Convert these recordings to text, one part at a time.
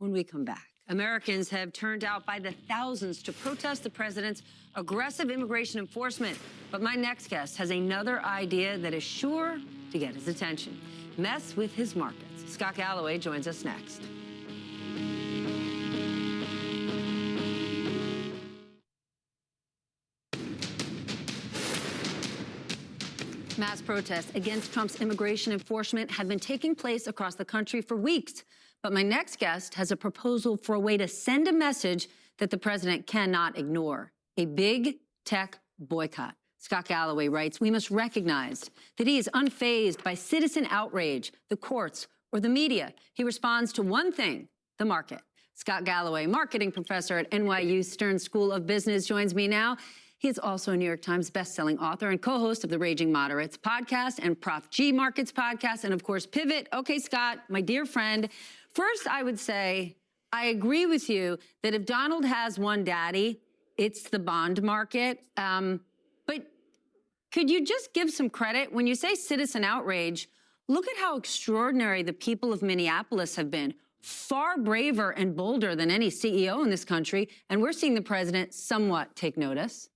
when we come back. Americans have turned out by the thousands to protest the president's aggressive immigration enforcement. But my next guest has another idea that is sure to get his attention. Mess with his markets. Scott Galloway joins us next. Mass protests against Trump's immigration enforcement have been taking place across the country for weeks. But my next guest has a proposal for a way to send a message that the president cannot ignore: a big tech boycott. Scott Galloway writes, we must recognize that he is unfazed by citizen outrage, the courts, or the media. He responds to one thing: the market. Scott Galloway, marketing professor at NYU Stern School of Business, joins me now. He is also a New York Times bestselling author and co-host of the Raging Moderates podcast and Prof G Markets podcast, and of course, Pivot. Okay, Scott, my dear friend, first I would say I agree with you that if Donald has one daddy, it's the bond market. But could you just give some credit? When you say citizen outrage, look at how extraordinary the people of Minneapolis have been. Far braver and bolder than any CEO in this country, and we're seeing the president somewhat take notice.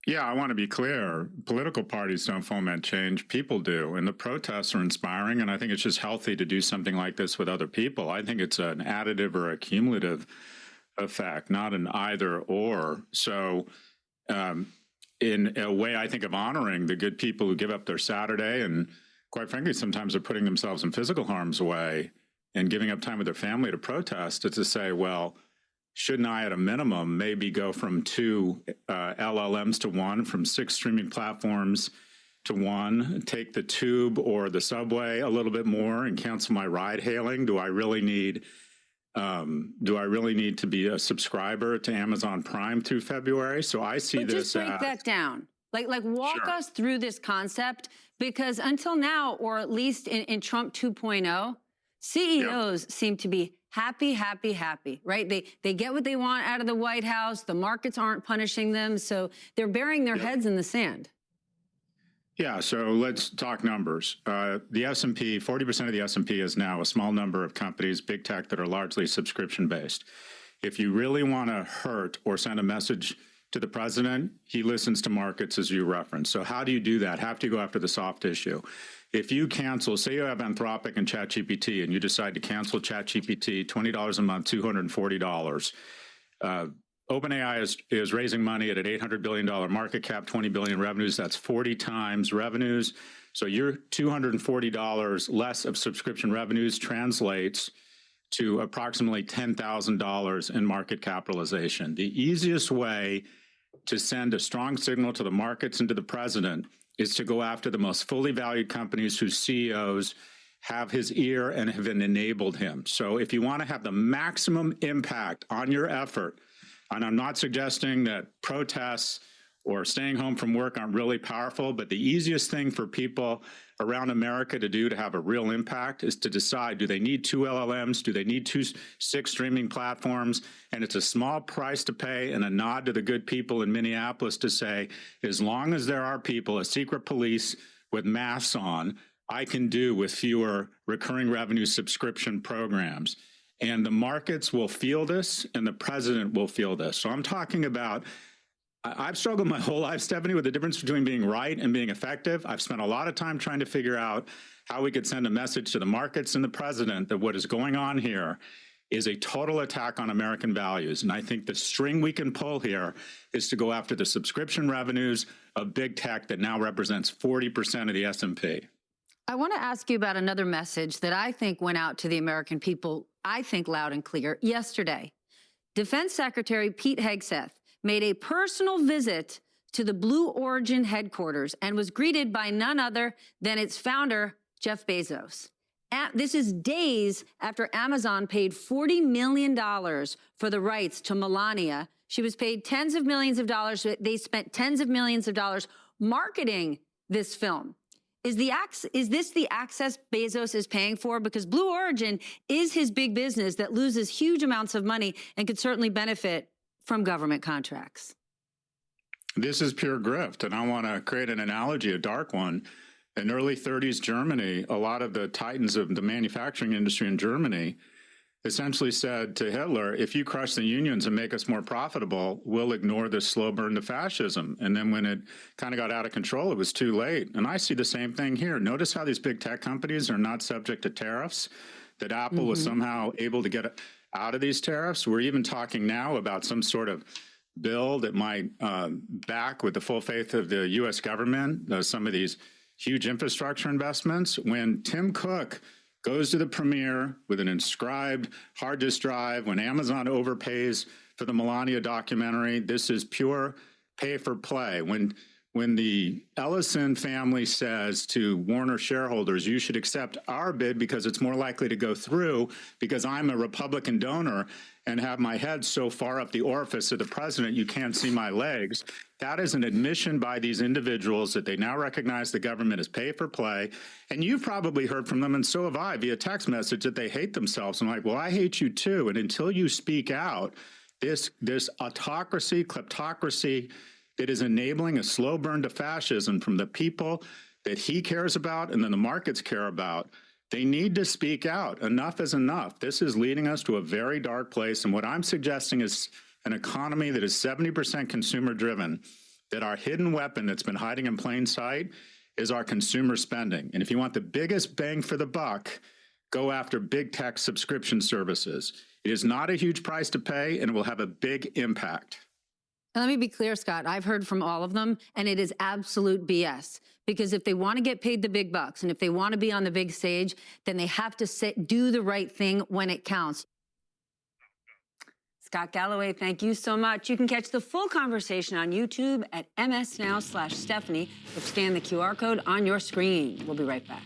Yeah, I want to be clear. Political parties don't foment change. People do. And the protests are inspiring. And I think it's just healthy to do something like this with other people. I think it's an additive or a cumulative effect, not an either or. So in a way, I think of honoring the good people who give up their Saturday and, quite frankly, sometimes are putting themselves in physical harm's way and giving up time with their family to protest, to say, well, shouldn't I, at a minimum, maybe go from 2 LLMs to 1, from 6 streaming platforms to 1, take the tube or the subway a little bit more and cancel my ride hailing? Do I really need to be a subscriber to Amazon Prime through February? So I see this. Just break that down. Like walk Sure. us through this concept, because until now, or at least in Trump 2.0, CEOs seem to be happy, right? They get what they want out of the White House. The markets aren't punishing them, so they're burying their heads in the sand. Yeah, so let's talk numbers. The S&P, 40% of the S&P is now a small number of companies, big tech, that are largely subscription-based. If you really want to hurt or send a message to the president, he listens to markets, as you referenced. So how do you do that? Have to go after the soft issue. If you cancel, say you have Anthropic and ChatGPT, and you decide to cancel ChatGPT, $20 a month, $240. OpenAI is raising money at an $800 billion market cap, $20 billion revenues. That's 40 times revenues. So your $240 less of subscription revenues translates to approximately $10,000 in market capitalization. The easiest way to send a strong signal to the markets and to the president is to go after the most fully valued companies whose CEOs have his ear and have enabled him. So if you want to have the maximum impact on your effort, and I'm not suggesting that protests or staying home from work aren't really powerful, but the easiest thing for people around America to do to have a real impact is to decide, do they need 2 LLMs? Do they need 6 streaming platforms? And it's a small price to pay and a nod to the good people in Minneapolis to say, as long as there are people, a secret police with masks on, I can do with fewer recurring revenue subscription programs. And the markets will feel this, and the president will feel this. So I'm talking about, I've struggled my whole life, Stephanie, with the difference between being right and being effective. I've spent a lot of time trying to figure out how we could send a message to the markets and the president that what is going on here is a total attack on American values. And I think the string we can pull here is to go after the subscription revenues of big tech that now represents 40% of the S&P. I want to ask you about another message that I think went out to the American people, I think loud and clear, yesterday. Defense Secretary Pete Hegseth made a personal visit to the Blue Origin headquarters and was greeted by none other than its founder, Jeff Bezos. This is days after Amazon paid $40 million for the rights to Melania. She was paid tens of millions of dollars. They spent tens of millions of dollars marketing this film. Is this the access Bezos is paying for? Because Blue Origin is his big business that loses huge amounts of money and could certainly benefit from government contracts. This is pure grift, and I want to create an analogy, a dark one. In early 30s Germany, a lot of the titans of the manufacturing industry in Germany essentially said to Hitler, if you crush the unions and make us more profitable, we'll ignore this slow burn to fascism. And then when it kind of got out of control, it was too late. And I see the same thing here. Notice how these big tech companies are not subject to tariffs, that Apple was somehow able to get out of these tariffs. We're even talking now about some sort of bill that might back with the full faith of the U.S. government some of these huge infrastructure investments. When Tim Cook goes to the premiere with an inscribed hard disk drive, when Amazon overpays for the Melania documentary, this is pure pay for play. When the Ellison family says to Warner shareholders, you should accept our bid because it's more likely to go through because I'm a Republican donor and have my head so far up the orifice of the president you can't see my legs, that is an admission by these individuals that they now recognize the government is pay for play. And you've probably heard from them, and so have I, via text message, that they hate themselves. I'm like, well, I hate you too. And until you speak out, this autocracy, kleptocracy, it is enabling a slow burn to fascism from the people that he cares about and then the markets care about. They need to speak out. Enough is enough. This is leading us to a very dark place. And what I'm suggesting is an economy that is 70% consumer driven, that our hidden weapon that's been hiding in plain sight is our consumer spending. And if you want the biggest bang for the buck, go after big tech subscription services. It is not a huge price to pay, and it will have a big impact. And let me be clear, Scott, I've heard from all of them, and it is absolute BS. Because if they want to get paid the big bucks, and if they want to be on the big stage, then they have to do the right thing when it counts. Scott Galloway, thank you so much. You can catch the full conversation on YouTube at MSNOW/Stephanie, or scan the QR code on your screen. We'll be right back.